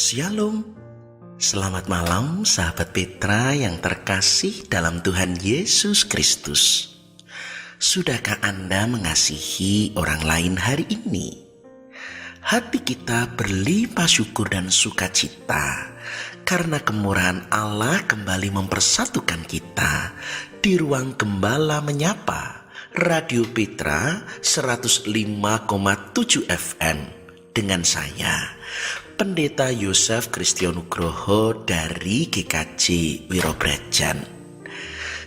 Shalom, selamat malam sahabat Petra yang terkasih dalam Tuhan Yesus Kristus. Sudahkah Anda mengasihi orang lain hari ini? Hati kita berlimpah syukur dan sukacita karena kemurahan Allah kembali mempersatukan kita di ruang Gembala Menyapa Radio Petra 105,7 FM dengan saya Pendeta Yosef Kristianugroho dari GKJ Wirobrajan.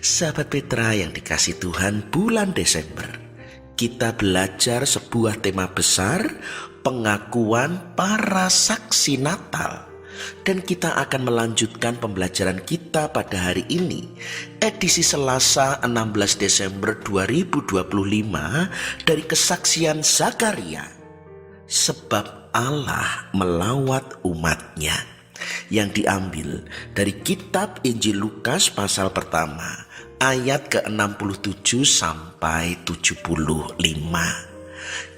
Sahabat Petra yang dikasih Tuhan, bulan Desember kita belajar sebuah tema besar, pengakuan para saksi Natal. Dan kita akan melanjutkan pembelajaran kita pada hari ini, edisi Selasa 16 Desember 2025 dari kesaksian Zakaria. Sebab Allah melawat umatnya, yang diambil dari kitab Injil Lukas pasal pertama ayat ke-67 sampai 75.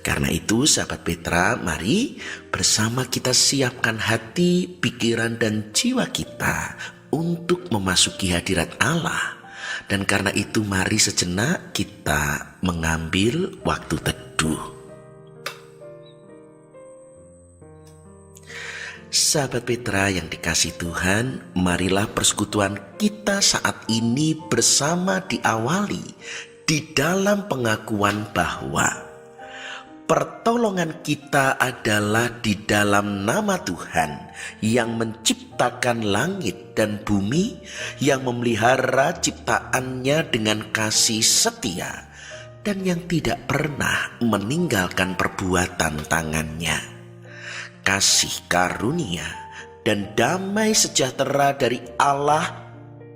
Karena itu sahabat Petra, mari bersama kita siapkan hati, pikiran dan jiwa kita untuk memasuki hadirat Allah. Dan karena itu mari sejenak kita mengambil waktu teduh. Sahabat Petra yang dikasih Tuhan, marilah persekutuan kita saat ini bersama diawali di dalam pengakuan bahwa pertolongan kita adalah di dalam nama Tuhan yang menciptakan langit dan bumi, yang memelihara ciptaannya dengan kasih setia dan yang tidak pernah meninggalkan perbuatan tangannya. Kasih karunia dan damai sejahtera dari Allah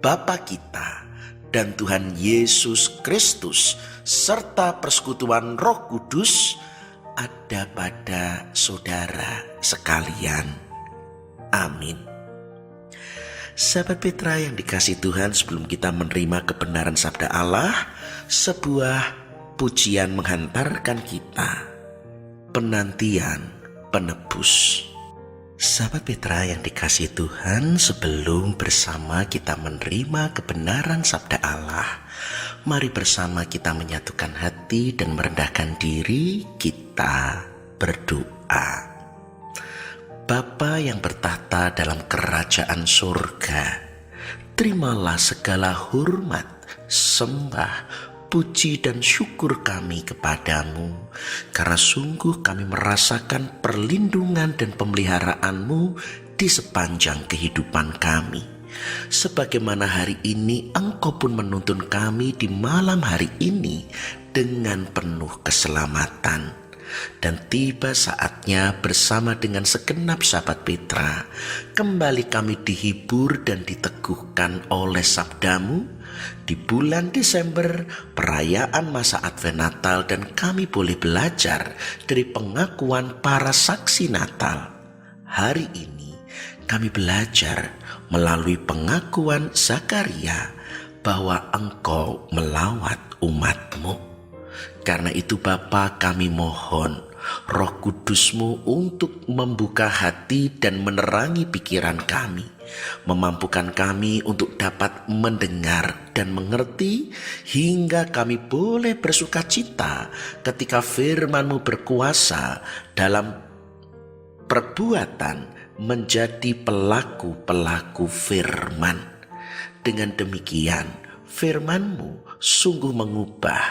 Bapa kita dan Tuhan Yesus Kristus serta persekutuan Roh Kudus ada pada saudara sekalian. Amin. Sahabat Petra yang dikasih Tuhan, sebelum kita menerima kebenaran sabda Allah, sebuah pujian menghantarkan kita, penantian penebus. Sahabat Petra yang dikasih Tuhan, sebelum bersama kita menerima kebenaran sabda Allah, mari bersama kita menyatukan hati dan merendahkan diri, kita berdoa. Bapa yang bertahta dalam kerajaan surga, terimalah segala hormat, sembah, puji dan syukur kami kepadamu, karena sungguh kami merasakan perlindungan dan pemeliharaanmu di sepanjang kehidupan kami. Sebagaimana hari ini Engkau pun menuntun kami di malam hari ini dengan penuh keselamatan. Dan tiba saatnya bersama dengan segenap sahabat Petra, kembali kami dihibur dan diteguhkan oleh sabdamu di bulan Desember, perayaan masa Advent Natal, dan kami boleh belajar dari pengakuan para saksi Natal. Hari ini kami belajar melalui pengakuan Zakaria bahwa Engkau melawat umat-Mu. Karena itu Bapa, kami mohon Roh Kudus-Mu untuk membuka hati dan menerangi pikiran kami, memampukan kami untuk dapat mendengar dan mengerti, hingga kami boleh bersukacita ketika firman-Mu berkuasa dalam perbuatan menjadi pelaku-pelaku firman. Dengan demikian firman-Mu sungguh mengubah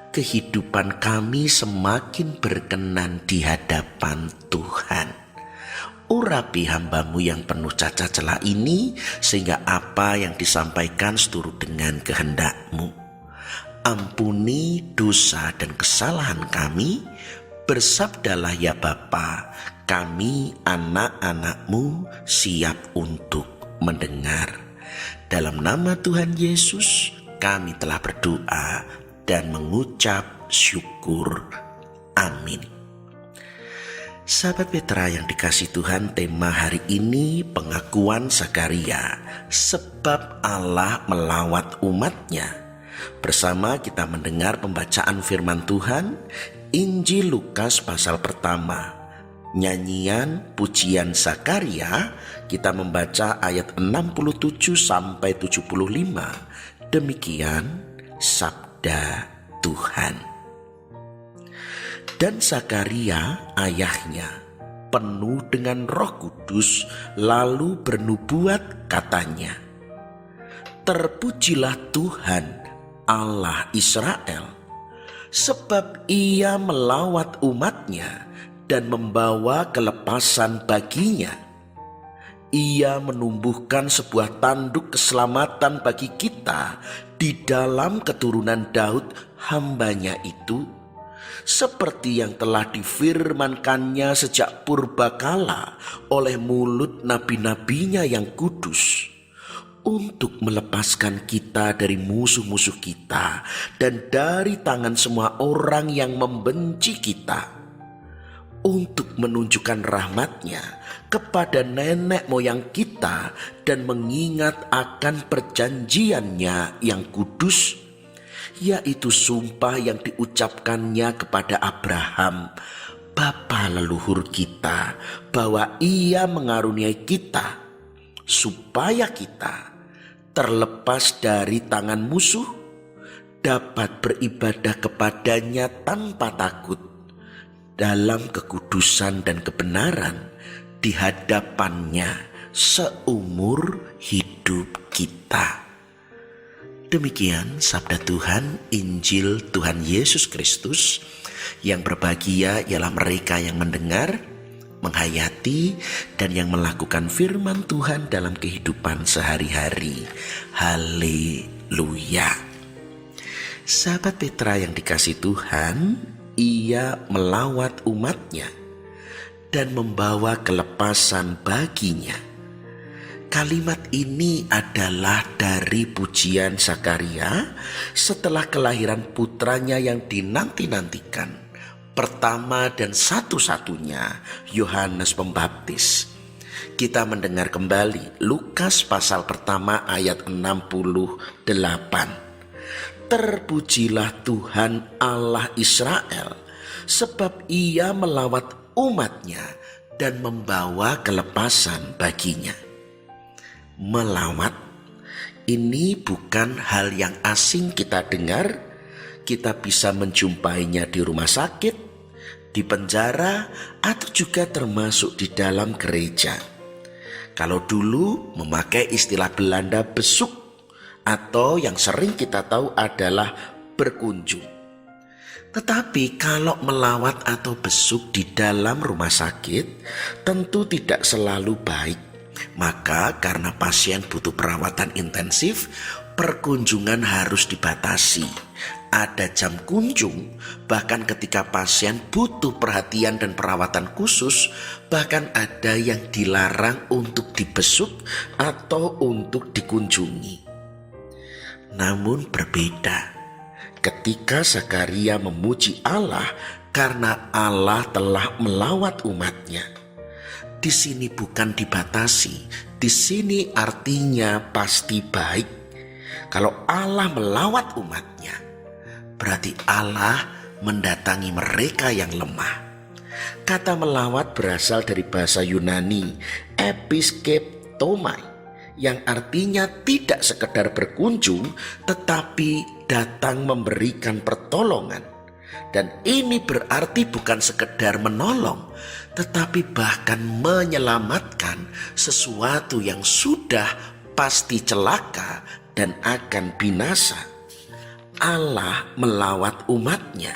kehidupan kami semakin berkenan di hadapan Tuhan. Urapi hamba-Mu yang penuh cacat celah ini, sehingga apa yang disampaikan seturut dengan kehendak-Mu. Ampuni dosa dan kesalahan kami, bersabdalah ya Bapa, kami anak-anak-Mu siap untuk mendengar. Dalam nama Tuhan Yesus kami telah berdoa dan mengucap syukur. Amin. Sahabat Petra yang dikasih Tuhan, tema hari ini pengakuan Zakaria, sebab Allah melawat umatnya. Bersama kita mendengar pembacaan firman Tuhan, Injil Lukas pasal pertama, Nyanyian Pujian Zakaria, kita membaca ayat 67 sampai 75. Demikian sabda Tuhan. Dan Zakaria ayahnya penuh dengan Roh Kudus lalu bernubuat, katanya, "Terpujilah Tuhan Allah Israel, sebab Ia melawat umatnya dan membawa kelepasan baginya. Ia menumbuhkan sebuah tanduk keselamatan bagi kita di dalam keturunan Daud hambanya itu, seperti yang telah difirmankannya sejak purbakala oleh mulut nabi-nabinya yang kudus, untuk melepaskan kita dari musuh-musuh kita dan dari tangan semua orang yang membenci kita, untuk menunjukkan rahmat-Nya kepada nenek moyang kita dan mengingat akan perjanjian-Nya yang kudus, yaitu sumpah yang diucapkannya kepada Abraham, bapa leluhur kita, bahwa Ia mengaruniai kita, supaya kita, terlepas dari tangan musuh, dapat beribadah kepadanya tanpa takut, dalam kekudusan dan kebenaran di hadapan-Nya seumur hidup kita." Demikian sabda Tuhan, Injil Tuhan Yesus Kristus. Yang berbahagia ialah mereka yang mendengar, menghayati, dan yang melakukan firman Tuhan dalam kehidupan sehari-hari. Haleluya. Sahabat Petra yang dikasihi Tuhan, Ia melawat umatnya dan membawa kelepasan baginya. Kalimat ini adalah dari pujian Zakaria setelah kelahiran putranya yang dinanti-nantikan, pertama dan satu-satunya, Yohanes Pembaptis. Kita mendengar kembali Lukas pasal pertama ayat 68. "Terpujilah Tuhan Allah Israel, sebab Ia melawat umatnya dan membawa kelepasan baginya." Melawat ini bukan hal yang asing kita dengar. Kita bisa menjumpainya di rumah sakit, di penjara, atau juga termasuk di dalam gereja. Kalau dulu memakai istilah Belanda besuk, atau yang sering kita tahu adalah berkunjung. Tetapi kalau melawat atau besuk di dalam rumah sakit tentu tidak selalu baik. Maka karena pasien butuh perawatan intensif, perkunjungan harus dibatasi. Ada jam kunjung, bahkan ketika pasien butuh perhatian dan perawatan khusus, bahkan ada yang dilarang untuk dibesuk atau untuk dikunjungi. Namun berbeda ketika Zakaria memuji Allah karena Allah telah melawat umatnya. Di sini bukan dibatasi, di sini artinya pasti baik. Kalau Allah melawat umatnya, berarti Allah mendatangi mereka yang lemah. Kata melawat berasal dari bahasa Yunani episkeptomai, yang artinya tidak sekedar berkunjung tetapi datang memberikan pertolongan. Dan ini berarti bukan sekedar menolong, tetapi bahkan menyelamatkan sesuatu yang sudah pasti celaka dan akan binasa. Allah melawat umatnya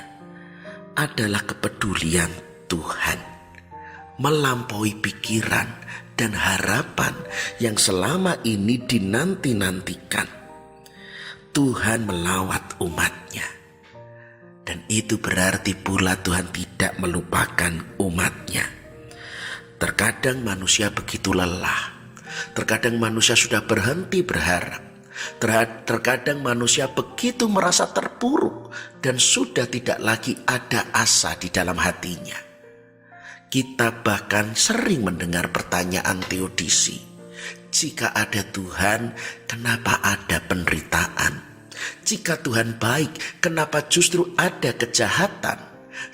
adalah kepedulian Tuhan, melampaui pikiran dan harapan yang selama ini dinanti-nantikan. Tuhan melawat umatnya, dan itu berarti pula Tuhan tidak melupakan umatnya. Terkadang manusia begitu lelah, terkadang manusia sudah berhenti berharap, terkadang manusia begitu merasa terpuruk dan sudah tidak lagi ada asa di dalam hatinya. Kita bahkan sering mendengar pertanyaan teodisi, jika ada Tuhan, kenapa ada penderitaan? Jika Tuhan baik, kenapa justru ada kejahatan?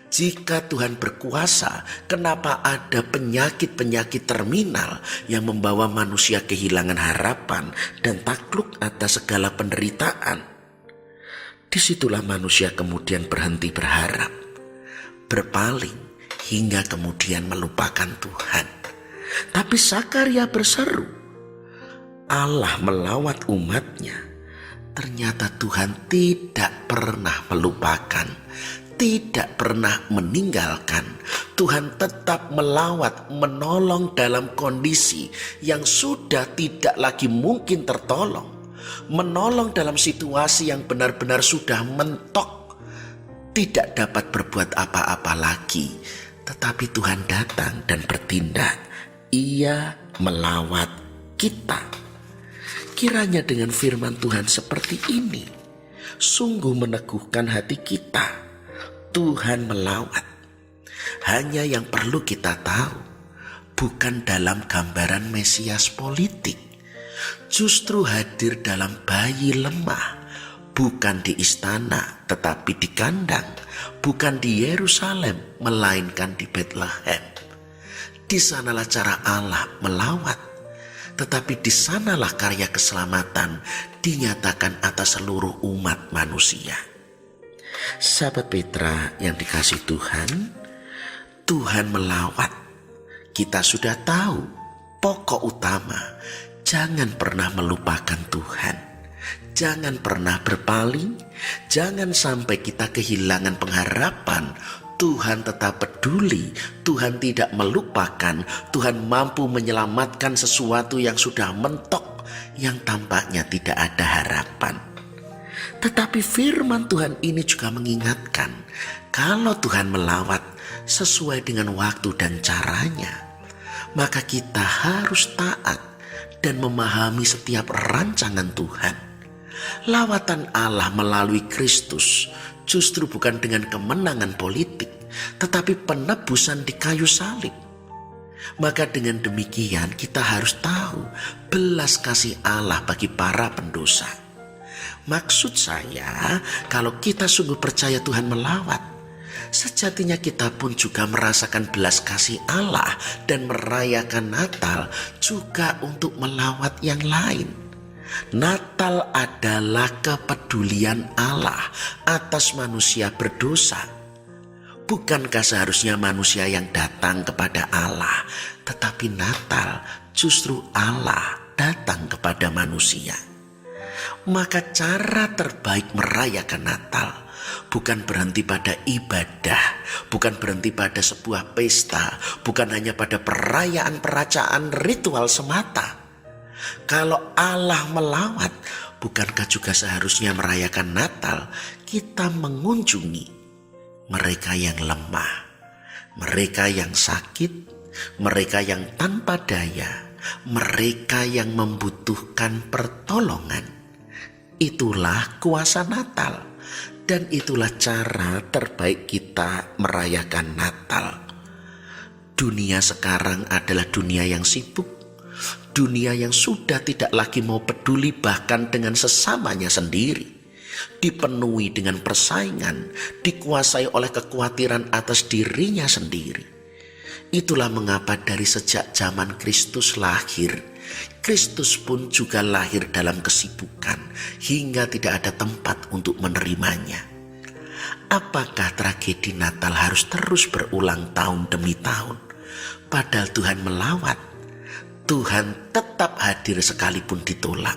Jika Tuhan berkuasa, kenapa ada penyakit-penyakit terminal yang membawa manusia kehilangan harapan dan takluk atas segala penderitaan? Disitulah manusia kemudian berhenti berharap, berpaling, hingga kemudian melupakan Tuhan. Tapi Zakaria berseru, Allah melawat umatnya. Ternyata Tuhan tidak pernah melupakan, tidak pernah meninggalkan. Tuhan tetap melawat, menolong dalam kondisi yang sudah tidak lagi mungkin tertolong. Menolong dalam situasi yang benar-benar sudah mentok, tidak dapat berbuat apa-apa lagi. Tetapi Tuhan datang dan bertindak. Ia melawat kita. Kiranya dengan firman Tuhan seperti ini sungguh meneguhkan hati kita. Tuhan melawat. Hanya yang perlu kita tahu, bukan dalam gambaran Mesias politik, justru hadir dalam bayi lemah, bukan di istana tetapi di kandang, bukan di Yerusalem melainkan di Betlehem. Di sanalah cara Allah melawat, tetapi di sanalah karya keselamatan dinyatakan atas seluruh umat manusia. Sahabat Petra yang dikasihi Tuhan, Tuhan melawat. Kita sudah tahu pokok utama, jangan pernah melupakan Tuhan. Jangan pernah berpaling, jangan sampai kita kehilangan pengharapan. Tuhan tetap peduli, Tuhan tidak melupakan, Tuhan mampu menyelamatkan sesuatu yang sudah mentok, yang tampaknya tidak ada harapan. Tetapi firman Tuhan ini juga mengingatkan, kalau Tuhan melawat sesuai dengan waktu dan caranya, maka kita harus taat dan memahami setiap rancangan Tuhan. Lawatan Allah melalui Kristus justru bukan dengan kemenangan politik, tetapi penebusan di kayu salib. Maka dengan demikian kita harus tahu belas kasih Allah bagi para pendosa. Maksud saya, kalau kita sungguh percaya Tuhan melawat, sejatinya kita pun juga merasakan belas kasih Allah dan merayakan Natal juga untuk melawat yang lain. Natal adalah kepedulian Allah atas manusia berdosa. Bukankah seharusnya manusia yang datang kepada Allah, tetapi Natal justru Allah datang kepada manusia. Maka cara terbaik merayakan Natal bukan berhenti pada ibadah, bukan berhenti pada sebuah pesta, bukan hanya pada perayaan-perayaan ritual semata. Kalau Allah melawat, bukankah juga seharusnya merayakan Natal kita mengunjungi mereka yang lemah, mereka yang sakit, mereka yang tanpa daya, mereka yang membutuhkan pertolongan. Itulah kuasa Natal, dan itulah cara terbaik kita merayakan Natal. Dunia sekarang adalah dunia yang sibuk, dunia yang sudah tidak lagi mau peduli bahkan dengan sesamanya sendiri, dipenuhi dengan persaingan, dikuasai oleh kekhawatiran atas dirinya sendiri. Itulah mengapa dari sejak zaman Kristus lahir, Kristus pun juga lahir dalam kesibukan hingga tidak ada tempat untuk menerimanya. Apakah tragedi Natal harus terus berulang tahun demi tahun? Padahal Tuhan melawat. Tuhan tetap hadir sekalipun ditolak.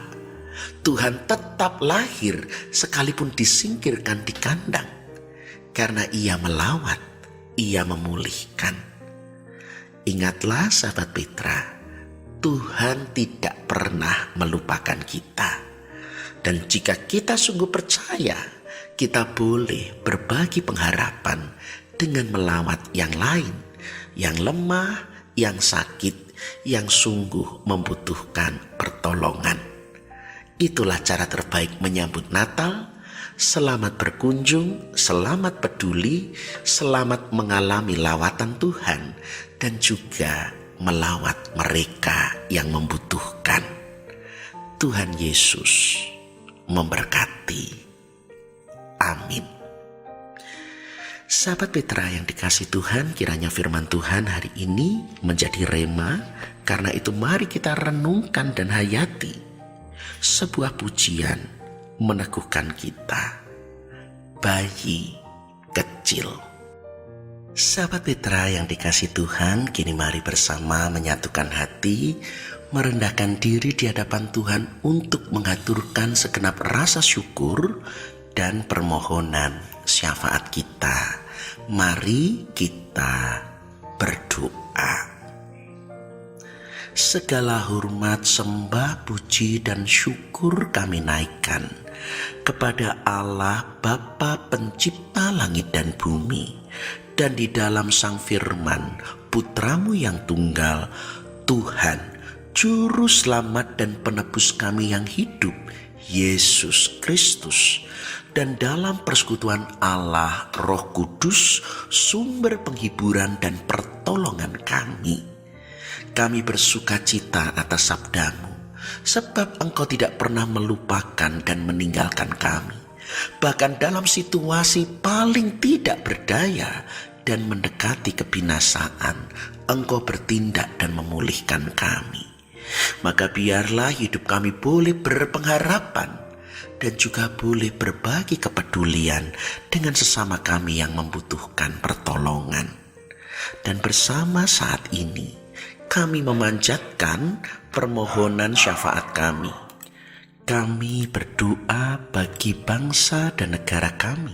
Tuhan tetap lahir sekalipun disingkirkan di kandang. Karena Ia melawat, Ia memulihkan. Ingatlah sahabat Petra, Tuhan tidak pernah melupakan kita. Dan jika kita sungguh percaya, kita boleh berbagi pengharapan dengan melawat yang lain, yang lemah, yang sakit, yang sungguh membutuhkan pertolongan. Itulah cara terbaik menyambut Natal. Selamat berkunjung, selamat peduli, selamat mengalami lawatan Tuhan, dan juga melawat mereka yang membutuhkan. Tuhan Yesus memberkati. Amin. Sahabat Petra yang dikasih Tuhan, kiranya firman Tuhan hari ini menjadi rema. Karena itu mari kita renungkan dan hayati sebuah pujian meneguhkan kita. Bayi kecil. Sahabat Petra yang dikasih Tuhan, kini mari bersama menyatukan hati, merendahkan diri di hadapan Tuhan untuk mengaturkan segenap rasa syukur dan permohonan syafaat kita. Mari kita berdoa. Segala hormat, sembah, puji, dan syukur kami naikkan kepada Allah Bapa Pencipta langit dan bumi, dan di dalam Sang Firman Putramu yang tunggal, Tuhan Juru Selamat dan Penebus kami yang hidup, Yesus Kristus, dan dalam persekutuan Allah Roh Kudus, sumber penghiburan dan pertolongan kami. Kami bersuka cita atas sabdamu, sebab Engkau tidak pernah melupakan dan meninggalkan kami. Bahkan dalam situasi paling tidak berdaya dan mendekati kebinasaan, Engkau bertindak dan memulihkan kami. Maka biarlah hidup kami boleh berpengharapan dan juga boleh berbagi kepedulian dengan sesama kami yang membutuhkan pertolongan. Dan bersama saat ini, kami memanjatkan permohonan syafaat kami. Kami berdoa bagi bangsa dan negara kami,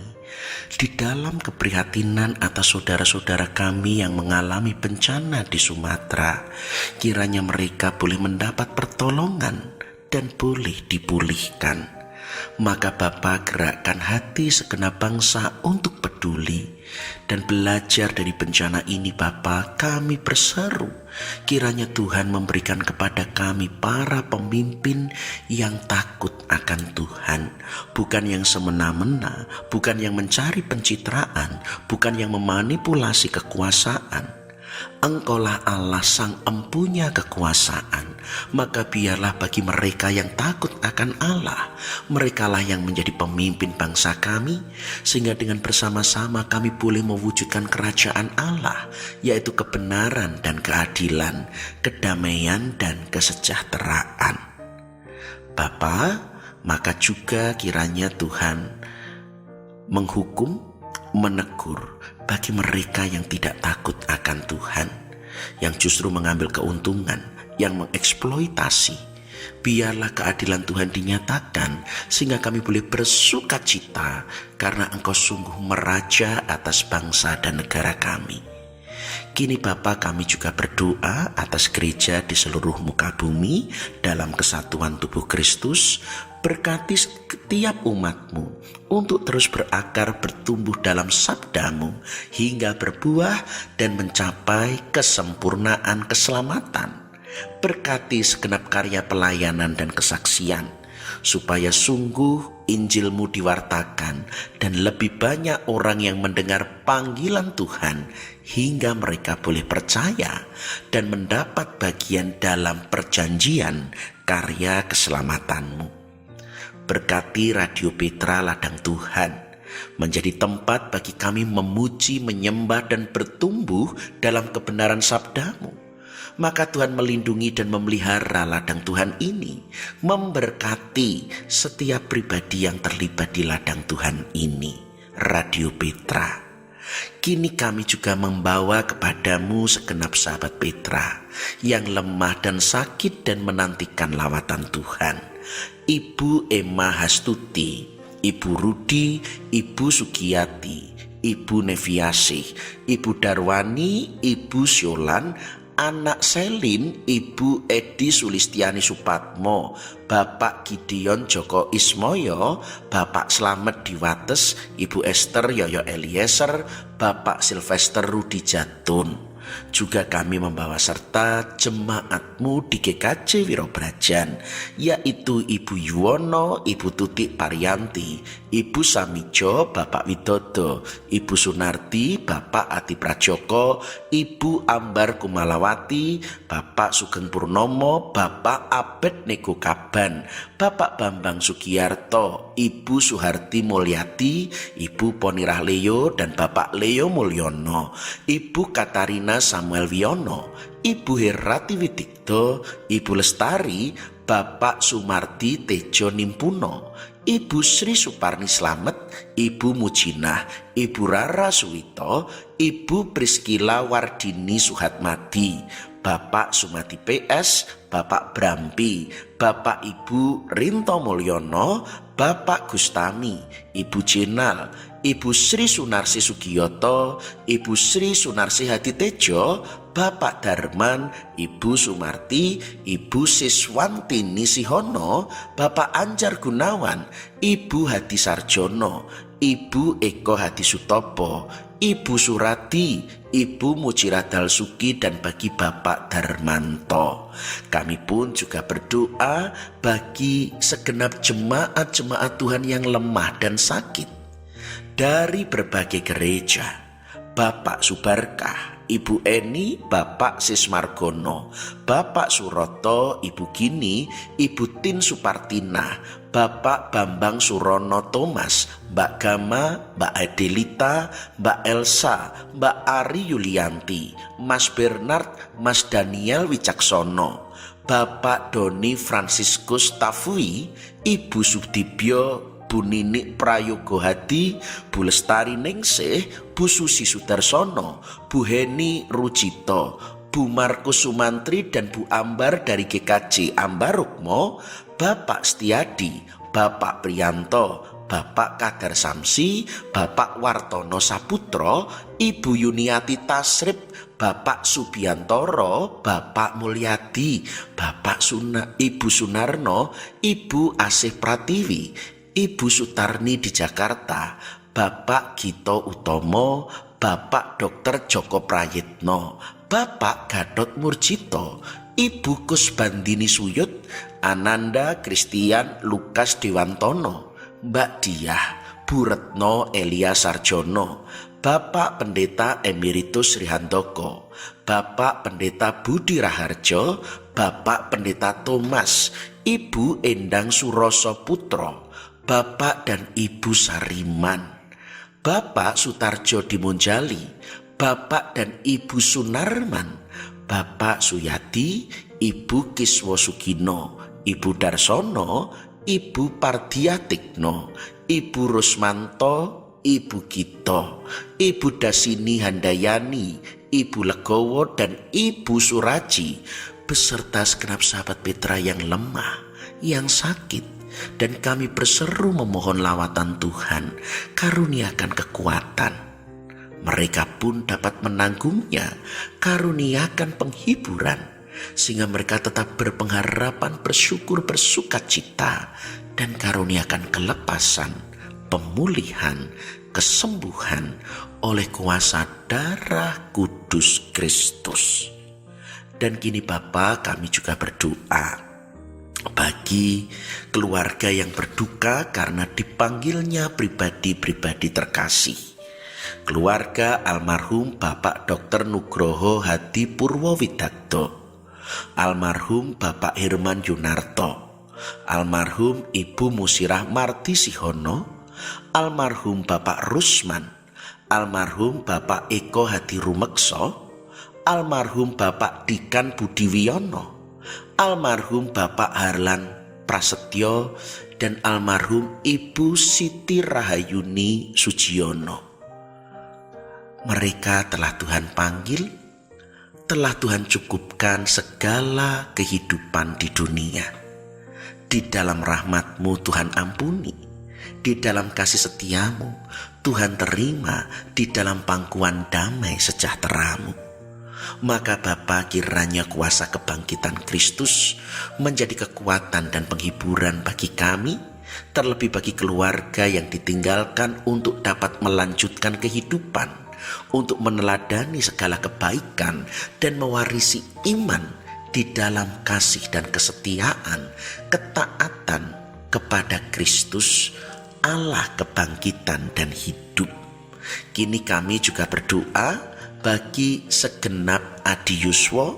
di dalam keprihatinan atas saudara-saudara kami yang mengalami bencana di Sumatera. Kiranya mereka boleh mendapat pertolongan dan boleh dipulihkan. Maka Bapa, gerakkan hati segenap bangsa untuk peduli dan belajar dari bencana ini. Bapa, kami berseru, kiranya Tuhan memberikan kepada kami para pemimpin yang takut akan Tuhan, bukan yang semena-mena, bukan yang mencari pencitraan, bukan yang memanipulasi kekuasaan. Engkaulah Allah sang empunya kekuasaan. Maka biarlah bagi mereka yang takut akan Allah, merekalah yang menjadi pemimpin bangsa kami, sehingga dengan bersama-sama kami boleh mewujudkan kerajaan Allah, yaitu kebenaran dan keadilan, kedamaian dan kesejahteraan. Bapa, maka juga kiranya Tuhan menghukum, menegur bagi mereka yang tidak takut akan Tuhan, yang justru mengambil keuntungan, yang mengeksploitasi. Biarlah keadilan Tuhan dinyatakan, sehingga kami boleh bersuka cita karena Engkau sungguh meraja atas bangsa dan negara kami. Kini Bapa, kami juga berdoa atas gereja di seluruh muka bumi dalam kesatuan tubuh Kristus. Berkati setiap umat-Mu untuk terus berakar, bertumbuh dalam sabda-Mu hingga berbuah dan mencapai kesempurnaan keselamatan. Berkati segenap karya pelayanan dan kesaksian, supaya sungguh Injil-Mu diwartakan dan lebih banyak orang yang mendengar panggilan Tuhan hingga mereka boleh percaya dan mendapat bagian dalam perjanjian karya keselamatan-Mu. Berkati Radio Petra Ladang Tuhan, menjadi tempat bagi kami memuji, menyembah dan bertumbuh dalam kebenaran sabda-Mu. Maka Tuhan melindungi dan memelihara ladang Tuhan ini, memberkati setiap pribadi yang terlibat di ladang Tuhan ini, Radio Petra. Kini kami juga membawa kepadamu segenap sahabat Petra yang lemah dan sakit dan menantikan lawatan Tuhan. Ibu Emma Hastuti, Ibu Rudi, Ibu Sugiyati, Ibu Neviasih, Ibu Darwani, Ibu Siolan, anak Selin, Ibu Edi Sulistiani Supatmo, Bapak Gideon Joko Ismoyo, Bapak Slamet Diwates, Ibu Esther Yoyo Eliezer, Bapak Sylvester Rudi Jatun. Juga kami membawa serta jemaatmu di GKJ Wirobrajan, yaitu Ibu Yuwono, Ibu Tutik Parianti, Ibu Samijo, Bapak Widodo, Ibu Sunarti, Bapak Ati Prajoko, Ibu Ambar Kumalawati, Bapak Sugeng Purnomo, Bapak Abed Nego Kaban, Bapak Bambang Sugiyarto, Ibu Suharti Mulyati, Ibu Ponirah Leo dan Bapak Leo Mulyono, Ibu Katarina Samuel Wiono, Ibu Herati Widikto, Ibu Lestari, Bapak Sumardi Tejo Nimpuno, Ibu Sri Suparni Slamet, Ibu Mujinah, Ibu Rara Suwito, Ibu Priskila Wardini Suhatmadi, Bapak Sumati PS, Bapak Brampi, Bapak Ibu Rinto Mulyono, Bapak Gustami, Ibu Jenal, Ibu Sri Sunarsi Sugiyoto, Ibu Sri Sunarsi Haditejo, Bapak Darman, Ibu Sumarti, Ibu Siswantini Sihono, Bapak Anjar Gunawan, Ibu Hadi Sarjono, Ibu Eko Hadi Sutopo, Ibu Surati, Ibu Mujiradal Suki, dan bagi Bapak Darmanto. Kami pun juga berdoa bagi segenap jemaat-jemaat Tuhan yang lemah dan sakit dari berbagai gereja. Bapak Subarkah, Ibu Eni, Bapak Sismargono, Bapak Suroto, Ibu Gini, Ibu Tin Supartina, Bapak Bambang Surono Thomas, Mbak Gama, Mbak Adelita, Mbak Elsa, Mbak Ari Yulianti, Mas Bernard, Mas Daniel Wicaksono, Bapak Doni Franciscus Tafui, Ibu Subdibyo, Bu Ninik Prayogo Hadi, Bu Lestari Ningsih, Bu Susi Sudarsono, Bu Heni Rujito, Bu Markus Sumantri, dan Bu Ambar dari GKJ Ambarukmo, Bapak Setiadi, Bapak Priyanto, Bapak Kadar Samsi, Bapak Wartono Saputro, Ibu Yuniati Tasrip, Bapak Subiantoro, Bapak Mulyadi, Ibu Sunarno, Ibu Asih Pratiwi, Ibu Sutarni di Jakarta, Bapak Gito Utomo, Bapak Dr. Joko Prayitno, Bapak Gatot Murjito, Ibu Kusbandini Suyut, Ananda Christian Lukas Dewantono, Mbak Diah, Bu Retno Elia Sarjono, Bapak Pendeta Emeritus Rihandoko, Bapak Pendeta Budi Raharjo, Bapak Pendeta Thomas, Ibu Endang Suroso Putro, Bapak dan Ibu Sariman, Bapak Sutarjo Dimunjali, Bapak dan Ibu Sunarman, Bapak Suyati, Ibu Kiswo Sugino, Ibu Darsono, Ibu Pardiatikno, Ibu Rusmanto, Ibu Gito, Ibu Dasini Handayani, Ibu Legowo, dan Ibu Suraji, beserta segenap sahabat Petra yang lemah, yang sakit. Dan kami berseru memohon lawatan Tuhan, karuniakan kekuatan. Mereka pun dapat menanggungnya, karuniakan penghiburan, sehingga mereka tetap berpengharapan, bersyukur, bersukacita, dan karuniakan kelepasan, pemulihan, kesembuhan oleh kuasa darah kudus Kristus. Dan kini Bapa, kami juga berdoa bagi keluarga yang berduka karena dipanggilnya pribadi-pribadi terkasih. Keluarga almarhum Bapak Dr. Nugroho Hadi Purwowidakdo, almarhum Bapak Herman Yunarto, almarhum Ibu Musirah Marti Sihono, almarhum Bapak Rusman, almarhum Bapak Eko Hadi Rumekso, almarhum Bapak Dikan Budiwiono, almarhum Bapak Harlan Prasetyo, dan almarhum Ibu Siti Rahayuni Sujiono. Mereka telah Tuhan panggil, telah Tuhan cukupkan segala kehidupan di dunia. Di dalam rahmat-Mu Tuhan ampuni, di dalam kasih setiamu Tuhan terima, di dalam pangkuan damai sejahtera-Mu. Maka Bapa, kiranya kuasa kebangkitan Kristus menjadi kekuatan dan penghiburan bagi kami, terlebih bagi keluarga yang ditinggalkan untuk dapat melanjutkan kehidupan untuk meneladani segala kebaikan dan mewarisi iman di dalam kasih dan kesetiaan, ketaatan kepada Kristus, Allah kebangkitan dan hidup. Kini kami juga berdoa bagi segenap adiyuswa,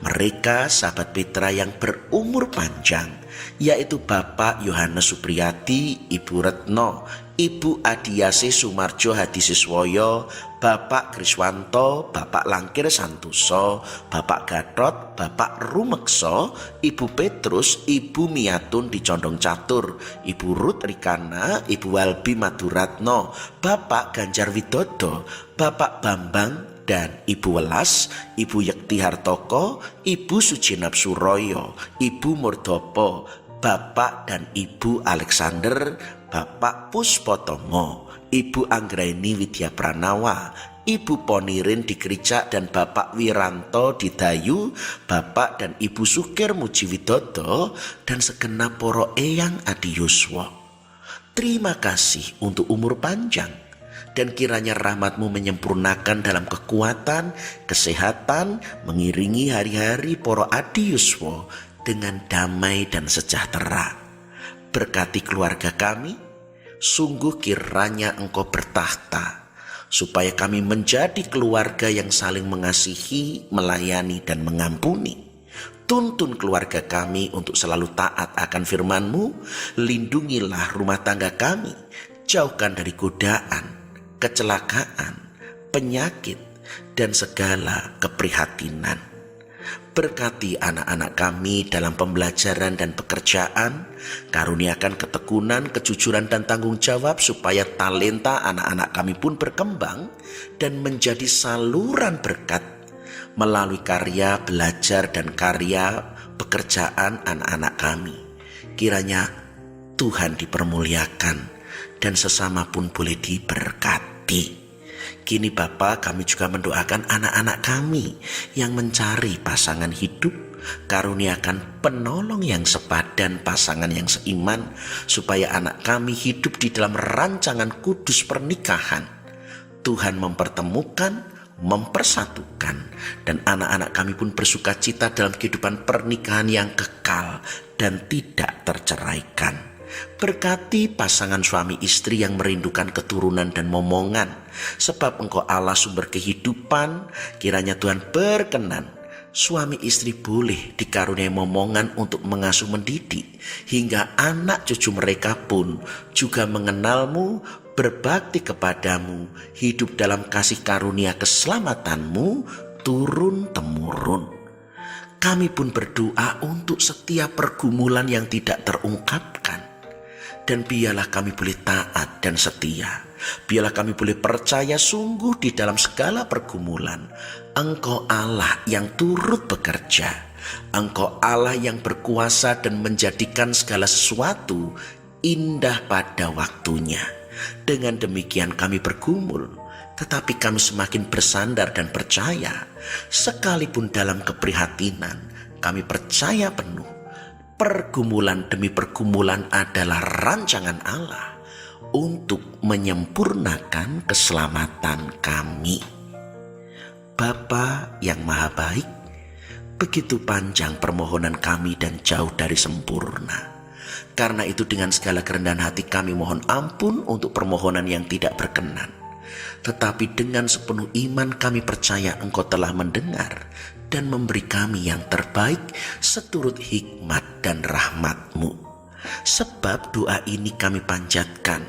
mereka sahabat Petra yang berumur panjang, yaitu Bapak Yohanes Supriyati, Ibu Retno, Ibu Adiase Sumarjo Hadisiswoyo, Bapak Kriswanto, Bapak Langkir Santoso, Bapak Gatot, Bapak Rumekso, Ibu Petrus, Ibu Miatun di Condong Catur, Ibu Ruth Rikana, Ibu Walbi Maduratno, Bapak Ganjar Widodo, Bapak Bambang dan Ibu Welas, Ibu Yekti Hartoko, Ibu Sujinap Suroyo, Ibu Murdopo, Bapak dan Ibu Alexander, Bapak Puspotomo, Ibu Anggraini Widya Pranawa, Ibu Ponirin di Kericak dan Bapak Wiranto di Dayu, Bapak dan Ibu Sukir Mujiwidodo dan segenap poro eyang adiyuswa. Terima kasih untuk umur panjang, dan kiranya rahmat-Mu menyempurnakan dalam kekuatan, kesehatan, mengiringi hari-hari poro adiyuswa dengan damai dan sejahtera. Berkati keluarga kami, sungguh kiranya Engkau bertahta, supaya kami menjadi keluarga yang saling mengasihi, melayani dan mengampuni. Tuntun keluarga kami untuk selalu taat akan firman-Mu, lindungilah rumah tangga kami, jauhkan dari godaan, kecelakaan, penyakit, dan segala keprihatinan. Berkati anak-anak kami dalam pembelajaran dan pekerjaan, karuniakan ketekunan, kejujuran dan tanggung jawab supaya talenta anak-anak kami pun berkembang dan menjadi saluran berkat melalui karya belajar dan karya pekerjaan anak-anak kami. Kiranya Tuhan dipermuliakan dan sesama pun boleh diberkati. Kini Bapa, kami juga mendoakan anak-anak kami yang mencari pasangan hidup. Karuniakan penolong yang sepadan, pasangan yang seiman, supaya anak kami hidup di dalam rancangan kudus pernikahan. Tuhan mempertemukan, mempersatukan, dan anak-anak kami pun bersuka cita dalam kehidupan pernikahan yang kekal dan tidak terceraikan. Berkati pasangan suami istri yang merindukan keturunan dan momongan, sebab Engkau Allah sumber kehidupan. Kiranya Tuhan berkenan suami istri boleh dikaruniai momongan untuk mengasuh mendidik, hingga anak cucu mereka pun juga mengenal-Mu, berbakti kepadamu, hidup dalam kasih karunia keselamatan-Mu turun-temurun. Kami pun berdoa untuk setiap pergumulan yang tidak terungkapkan, dan biarlah kami boleh taat dan setia. Biarlah kami boleh percaya sungguh di dalam segala pergumulan Engkau Allah yang turut bekerja. Engkau Allah yang berkuasa dan menjadikan segala sesuatu indah pada waktunya. Dengan demikian kami bergumul, tetapi kami semakin bersandar dan percaya. Sekalipun dalam keprihatinan, kami percaya penuh pergumulan demi pergumulan adalah rancangan Allah untuk menyempurnakan keselamatan kami. Bapa yang Maha Baik, begitu panjang permohonan kami dan jauh dari sempurna. Karena itu dengan segala kerendahan hati kami mohon ampun untuk permohonan yang tidak berkenan. Tetapi dengan sepenuh iman kami percaya Engkau telah mendengar dan memberi kami yang terbaik seturut hikmat dan rahmat-Mu. Sebab doa ini kami panjatkan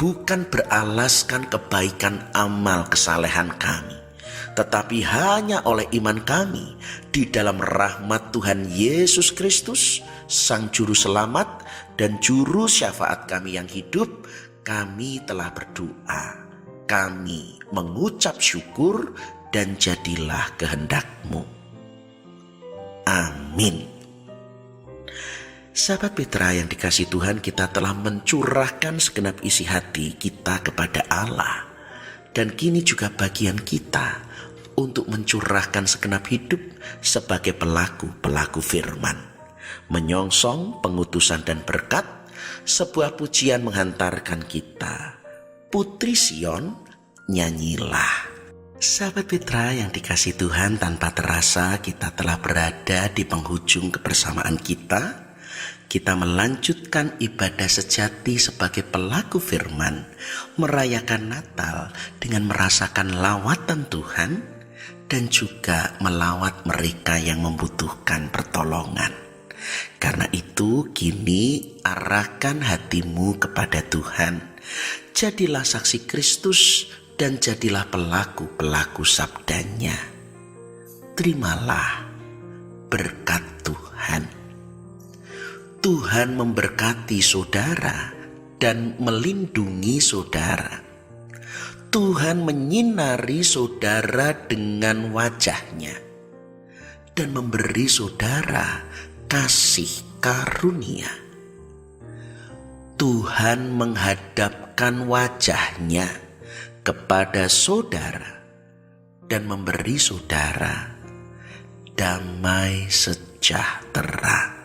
bukan beralaskan kebaikan amal kesalehan kami, tetapi hanya oleh iman kami di dalam rahmat Tuhan Yesus Kristus, Sang Juru Selamat dan Juru Syafaat kami yang hidup. Kami telah berdoa, kami mengucap syukur, dan jadilah kehendak-Mu. Amin. Sahabat Petra yang dikasihi Tuhan, kita telah mencurahkan segenap isi hati kita kepada Allah. Dan kini juga bagian kita untuk mencurahkan segenap hidup sebagai pelaku-pelaku firman. Menyongsong pengutusan dan berkat, sebuah pujian menghantarkan kita. Putri Sion, nyanyilah. Sahabat Petra yang dikasihi Tuhan, tanpa terasa kita telah berada di penghujung kebersamaan kita. Kita melanjutkan ibadah sejati sebagai pelaku firman, merayakan Natal dengan merasakan lawatan Tuhan dan juga melawat mereka yang membutuhkan pertolongan. Karena itu kini arahkan hatimu kepada Tuhan. Jadilah saksi Kristus dan jadilah pelaku-pelaku sabdanya. Terimalah berkat Tuhan. Tuhan memberkati saudara dan melindungi saudara. Tuhan menyinari saudara dengan wajahnya dan memberi saudara kasih karunia. Tuhan menghadapkan wajahnya kepada saudara dan memberi saudara damai sejahtera.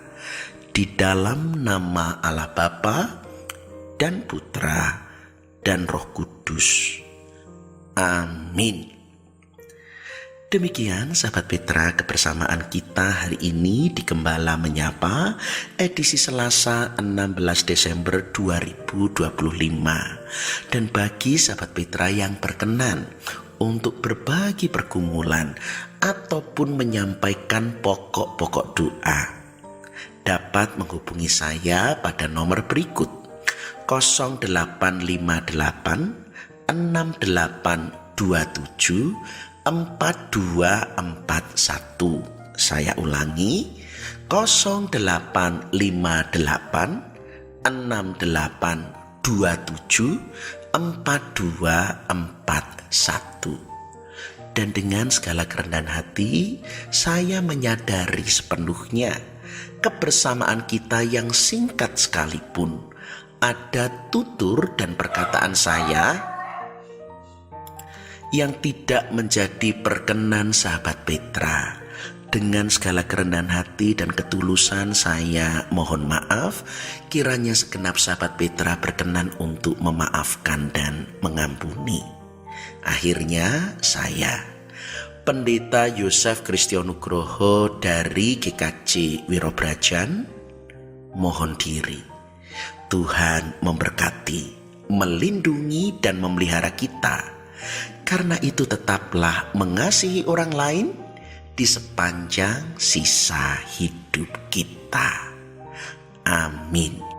Di dalam nama Allah Bapa dan Putra dan Roh Kudus. Amin. Demikian sahabat Petra, kebersamaan kita hari ini di Gembala Menyapa edisi Selasa 16 Desember 2025. Dan bagi sahabat Petra yang berkenan untuk berbagi pergumulan ataupun menyampaikan pokok-pokok doa, dapat menghubungi saya pada nomor berikut 0858 6827 4241. Saya ulangi 0858 6827 4241. Dan dengan segala kerendahan hati, saya menyadari sepenuhnya kebersamaan kita yang singkat sekalipun, ada tutur dan perkataan saya yang tidak menjadi perkenan sahabat Petra. Dengan segala kerendahan hati dan ketulusan saya mohon maaf, kiranya segenap sahabat Petra berkenan untuk memaafkan dan mengampuni. Akhirnya saya, Pendeta Yosef Kristianugroho dari GKJ Wirobrajan, mohon diri. Tuhan memberkati, melindungi dan memelihara kita. Karena itu tetaplah mengasihi orang lain di sepanjang sisa hidup kita. Amin.